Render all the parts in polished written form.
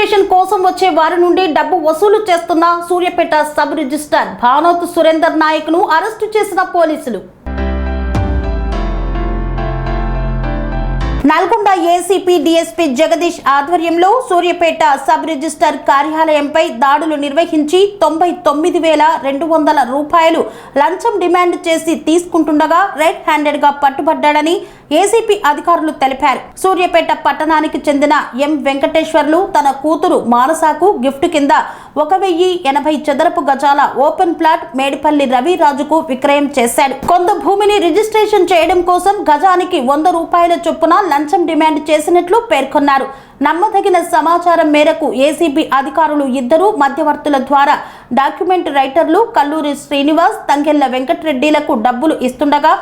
Registration కోసం వచ్చే వారి నుండి డబ్బు వసూలు చేస్తున్న సూర్యాపేట సబ్ రిజిస్ట్రార్ భానోత్ సురేందర్ నాయక్ ను అరెస్టు చేసిన పోలీసులు. నల్గొండ ఏసీపీ డీఎస్పీ జగదీష్ ఆధ్వర్యంలో సూర్యాపేట సబ్ రిజిస్టర్ కార్యాలయంపై దాడులు నిర్వహించి 99,200 రూపాయలు లంచం డిమాండ్ చేసి తీసుకుంటుండగా రెడ్ హ్యాండెడ్ గా పట్టుబడ్డాడని ఏసీపీ అధికారులు తెలిపారు. సూర్యాపేట పట్టణానికి చెందిన ఎం వెంకటేశ్వర్లు తన కూతురు మానసాకు గిఫ్ట్ కింద 1,080 చదరపు గజాల ఓపెన్ ప్లాట్ మేడిపల్లి రవిరాజుకు విక్రయం చేశాడు. కొంత భూమిని రిజిస్ట్రేషన్ చేయడం కోసం గజానికి 100 రూపాయల చొప్పున లంచం డిమాండ్ చేసినట్లు పేర్కొన్నారు. నమ్మదగిన సమాచారం మేరకు ఏసీబీ అధికారులు ఇద్దరు మధ్యవర్తుల ద్వారా డాక్యుమెంట్ రైటర్లు కల్లూరి శ్రీనివాస్, తంగెళ్ల వెంకటరెడ్డిలకు డబ్బులు ఇస్తుండగా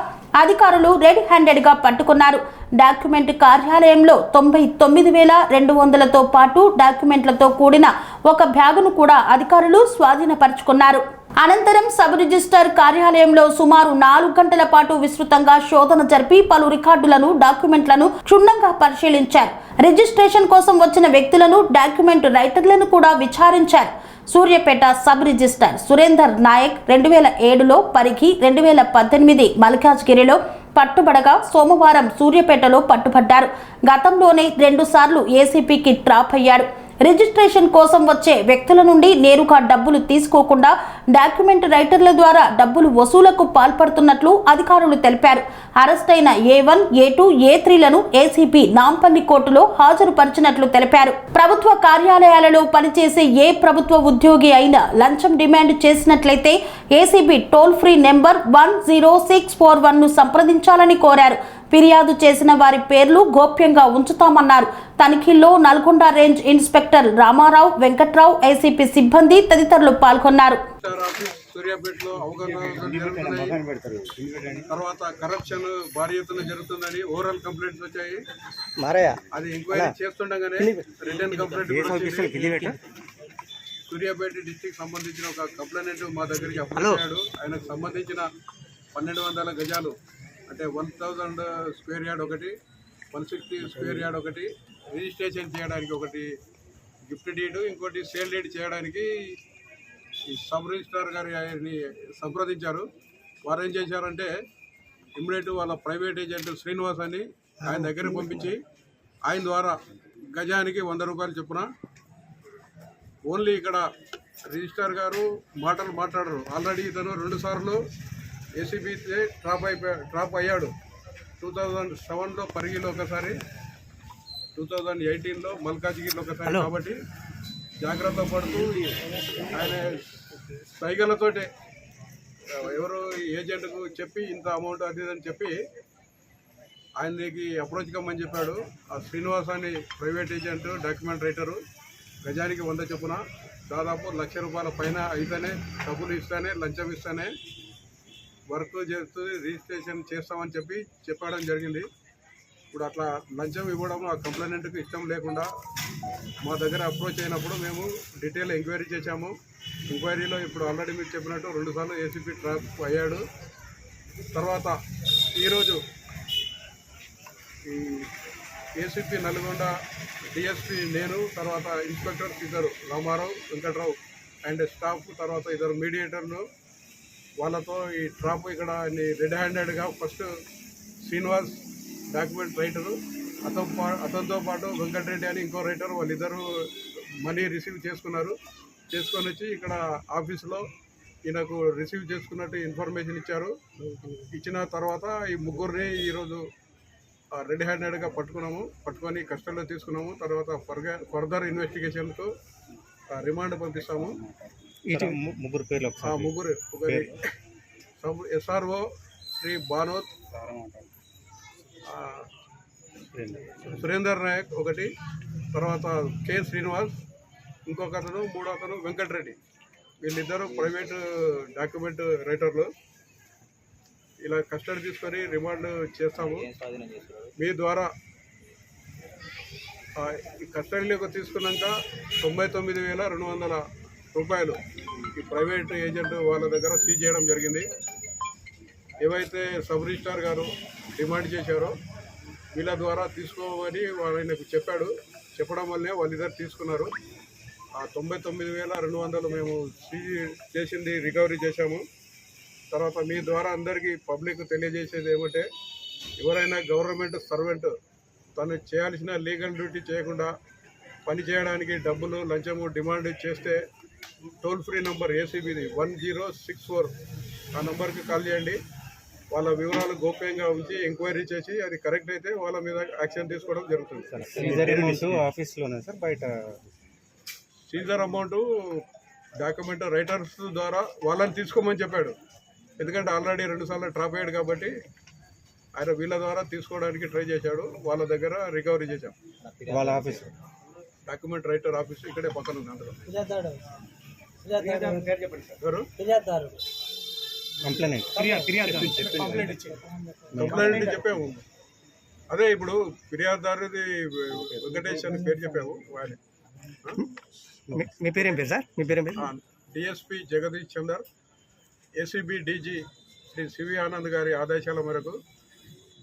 అధికారులు రెడ్ హ్యాండెడ్ గా పట్టుకున్నారు. డాక్యుమెంట్ కార్యాలయంలో 99,200తో పాటు డాక్యుమెంట్లతో కూడిన ఒక బ్యాగును కూడా అధికారులు స్వాధీనపరుచుకున్నారు. అనంతరం సబ్ రిజిస్టర్ కార్యాలయంలో సుమారు 4 గంటల పాటు విస్తృతంగా శోధన జరిపి పలు రికార్డులను, డాక్యుమెంట్లను క్షుణ్ణంగా పరిశీలించారు. రిజిస్ట్రేషన్ కోసం వచ్చిన వ్యక్తులను, డాక్యుమెంట్ రైటర్లను కూడా విచారించారు. సూర్యాపేట సబ్ రిజిస్టర్ సురేందర్ నాయక్ 2007లో పరిగి, 2018 మల్కాజ్గిరిలో పట్టుబడగా సోమవారం సూర్యాపేటలో పట్టుబడ్డారు. గతంలోనే 2 సార్లు ఏసీపీకి ట్రాప్ అయ్యాడు. రిజిస్ట్రేషన్ కోసం వచ్చే వ్యక్తుల నుండి నేరుగా డబ్బులు తీసుకోకుండా డాక్యుమెంట్ రైటర్ల ద్వారా డబ్బులు వసూలకు పాల్పడుతున్నట్లు అధికారులు తెలిపారు. అరెస్ట్ అయిన A1, A2, A3లను ఏసీపీ నాంపల్లి కోర్టులో హాజరుపరిచినట్లు తెలిపారు. ప్రభుత్వ కార్యాలయాలలో పనిచేసే ఏ ప్రభుత్వ ఉద్యోగి అయినా లంచం డిమాండ్ చేసినట్లయితే ఏసీబీ టోల్ ఫ్రీ నెంబర్ 10641ను సంప్రదించాలని కోరారు. ఫిర్యాదు చేసిన వారి పేర్లు గోప్యంగా ఉంచుతామన్నారు. తనిఖీల్లో Nalgonda range inspector Ramarao, Venkatrao, ACP సిబ్బంది తదితరులు పాల్గొన్నారు. సూర్యాపేటలో తర్వాత కరప్షన్ భారీ ఎత్తున జరుగుతుందని ఓవరాల్ కంప్లైంట్స్ వచ్చాయి. అది ఎంక్వైరీ చేస్తుండగానే రిటర్న్ కంప్లైంట్ సూర్యాపేట డిస్టిక్ సంబంధించిన ఒక కంప్లైంట్ మా దగ్గరికి అప్రోచ్ అయ్యాడు. ఆయనకు సంబంధించిన 1200 గజాలు అంటే 1000 స్క్వేర్ యార్డ్ ఒకటి, 160 స్క్వేర్ యార్డ్ ఒకటి, రిజిస్ట్రేషన్ చేయడానికి ఒకటి గిఫ్ట్ డీడ్, ఇంకోటి సేల్ డీడ్ చేయడానికి ఈ సబ్ రిజిస్ట్రార్ గారిని సంప్రదించారు. వారు ఏం చేశారంటే ఇమ్మీడియట్ వాళ్ళ ప్రైవేట్ ఏజెంట్ శ్రీనివాస్ అని ఆయన దగ్గరికి పంపించి ఆయన ద్వారా గజానికి 100 రూపాయలు చొప్పున ఓన్లీ ఇక్కడ రిజిస్ట్రార్ గారు మాట్లాడరు. ఆల్రెడీ ఇతను 2 సార్లు ఏసీబీ ట్రాప్ అయ్యాడు. 2007లో పరిగిలో ఒకసారి, 2018లో మల్కాజ్గిరిలో ఒకసారి. కాబట్టి జాగ్రత్త పడుతూ ఆయన సైగలతోటే ఎవరు ఏజెంట్కు చెప్పి ఇంత అమౌంట్ అది అని చెప్పి ఆయనకి అప్రోచ్ కమ్మని చెప్పాడు. ఆ శ్రీనివాస్ అని ప్రైవేట్ ఏజెంట్, డాక్యుమెంట్ రైటరు గజానికి 100 చొప్పున దాదాపు 1,00,000 రూపాయల పైన అయితేనే డబ్బులు ఇస్తానే, లంచం ఇస్తానే వర్క్ చేస్తూ రిజిస్ట్రేషన్ చేస్తామని చెప్పడం జరిగింది. ఇప్పుడు అట్లా లంచం ఇవ్వడం ఆ కంప్లైంట్కి ఇష్టం లేకుండా మా దగ్గర అప్రోచ్ అయినప్పుడు మేము డీటెయిల్ ఎంక్వైరీ చేశాము. ఎంక్వైరీలో ఇప్పుడు ఆల్రెడీ మీకు చెప్పినట్టు 2 సార్లు ఏసీపీ ట్రాప్ అయ్యాడు. తర్వాత ఈరోజు ఈ ఏసీపీ నల్గొండ డిఎస్పీ, నేను, తర్వాత ఇన్స్పెక్టర్స్ ఇద్దరు రామారావు, వెంకట్రావు అండ్ స్టాఫ్, తర్వాత ఇద్దరు మీడియేటర్లు వాళ్ళతో ఈ ట్రాప్ ఇక్కడ రెడ్ హ్యాండెడ్గా ఫస్ట్ శ్రీనివాస్ డాక్యుమెంట్ రైటరు, అతనితో పాటు వెంకటరెడ్డి అని ఇంకో రైటర్, వాళ్ళిద్దరూ మనీ రిసీవ్ చేసుకొని వచ్చి ఇక్కడ ఆఫీసులో ఈయనకు రిసీవ్ చేసుకున్నట్టు ఇన్ఫర్మేషన్ ఇచ్చారు. ఇచ్చిన తర్వాత ఈ ముగ్గురిని ఈరోజు రెడ్ హ్యాండెడ్గా పట్టుకొని కస్టడీలో తీసుకున్నాము. తర్వాత ఫర్దర్ ఇన్వెస్టిగేషన్కు రిమాండ్ పంపిస్తాము. ముగ్గురు పేర్లు ఒకరి SRO శ్రీ భానోత్ సురేందర్ నాయక్ ఒకటి, తర్వాత K శ్రీనివాస్, ఇంకొక అతను, 3వ అతను వెంకటరెడ్డి. వీళ్ళిద్దరూ ప్రైవేట్ డాక్యుమెంట్ రైటర్లు. ఇలా కస్టడీ తీసుకొని రిమాండ్ చేస్తాము. మీ ద్వారా ఈ కస్టడీలోకి తీసుకున్నాక 99,200 రూపాయలు ఈ ప్రైవేట్ ఏజెంట్ వాళ్ళ దగ్గర సీజ్ చేయడం జరిగింది. ఏవైతే సబ్ రిజిస్ట్రార్ గారు డిమాండ్ చేశారో వీళ్ళ ద్వారా తీసుకోమని ఆయనకు చెప్పడం వల్లనే వాళ్ళిద్దరు తీసుకున్నారు. ఆ 99,200 మేము చేసింది రికవరీ చేశాము. తర్వాత మీ ద్వారా అందరికీ పబ్లిక్ తెలియజేసేది ఏమంటే, ఎవరైనా గవర్నమెంట్ సర్వెంట్ తను చేయాల్సిన లీగల్ డ్యూటీ చేయకుండా పని చేయడానికి డబ్బులు లంచము డిమాండ్ చేస్తే టోల్ ఫ్రీ నంబర్ ఏసీబీది 1064 ఆ నంబర్కి కాల్ చేయండి. వాళ్ళ వివరాలు గోప్యంగా ఉంచి ఎంక్వైరీ చేసి అది కరెక్ట్ అయితే వాళ్ళ మీద యాక్షన్ తీసుకోవడం జరుగుతుంది. ఆఫీస్లోనే సార్ బయట సీజర్ అమౌంట్ డాక్యుమెంట్ రైటర్స్ ద్వారా వాళ్ళని తీసుకోమని చెప్పాడు. ఎందుకంటే ఆల్రెడీ 2 సార్లు డ్రాప్ అయ్యాడు కాబట్టి ఆయన వీళ్ళ ద్వారా తీసుకోవడానికి ట్రై చేశాడు. వాళ్ళ దగ్గర రికవరీ చేశాం. వాళ్ళ ఆఫీస్ డాక్యుమెంట్ రైటర్ ఆఫీస్ ఇక్కడే పక్కన ఉంది. అందులో కంప్లైంట్ చెప్పాము. అదే ఇప్పుడు ఫిర్యాదుదారుది వెంకటేష్ అని పేరు చెప్పాము. వాళ్ళే మీ పేరేం పేరు సార్? మీ పేరేం పేరు? DSP Jagdish Chander, ACB DG Shri CV Anand గారి ఆదేశాల మేరకు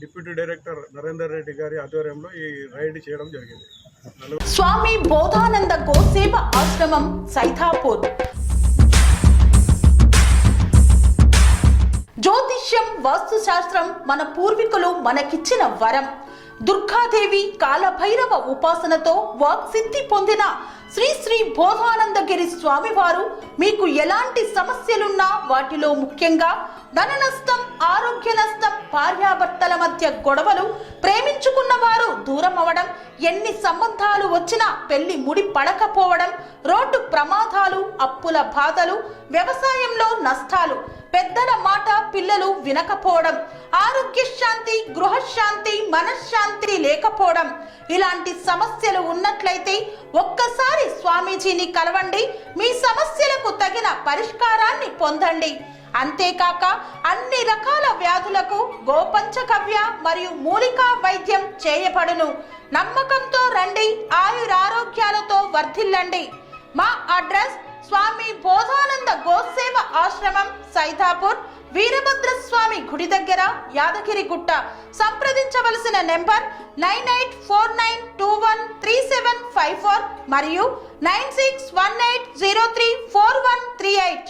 డిప్యూటీ డైరెక్టర్ నరేందర్ రెడ్డి గారి ఆధ్వర్యంలో ఈ రైడ్ చేయడం జరిగింది. స్వామి బోధానంద గోసేవ ఆశ్రమం సైథాపూర్. జ్యోతిష్యం, వాస్తుశాస్త్రం మన పూర్వీకులు మనకిచ్చిన వరం. దుర్గాదేవి, కాలభైరవ ఉపాసనతో వాక్సిద్ధి పొందిన శ్రీ శ్రీ బోధానందగిరి స్వామివారు మీకు ఎలాంటి సమస్యలున్నా, వాటిలో ముఖ్యంగా ధన నష్టం, ఆరోగ్య నష్టం, భార్యాభర్తల మధ్య గొడవలు, ప్రేమించుకున్న వారు దూరం అవడం, ఎన్ని సంబంధాలు వచ్చినా పెళ్లి ముడి పడకపోవడం, రోడ్డు ప్రమాదాలు, అప్పుల బాధలు, వ్యవసాయంలో నష్టాలు, పెద్దల మాట పిల్లలు వినకపోవడం, ఆరోగ్య శాంతి, గృహశాంతి, మనశ్శాంతి లేకపోవడం, ఇలాంటి సమస్యలు ఉన్నట్లయితే ఒక్కసారి స్వామీజీని కలవండి. మీ సమస్యలకు తగిన పరిష్కారాన్ని పొందండి. అంతేకాక అన్ని రకాల వ్యాధులకు గోపంచకవ్య మరియు మూలికా వైద్యం చేయబడును. నమ్మకంతో రండి, ఆయురారోగ్యాలతో వర్ధిల్లండి. మా అడ్రస్ స్వామి బోధానంద గోసేవ ఆశ్రమం, సైథాపూర్, వీరభద్రస్వామి గుడి దగ్గర, యాదగిరిగుట్ట. సంప్రదించవలసిన నెంబర్ 9849213754 మరియు 9618034138.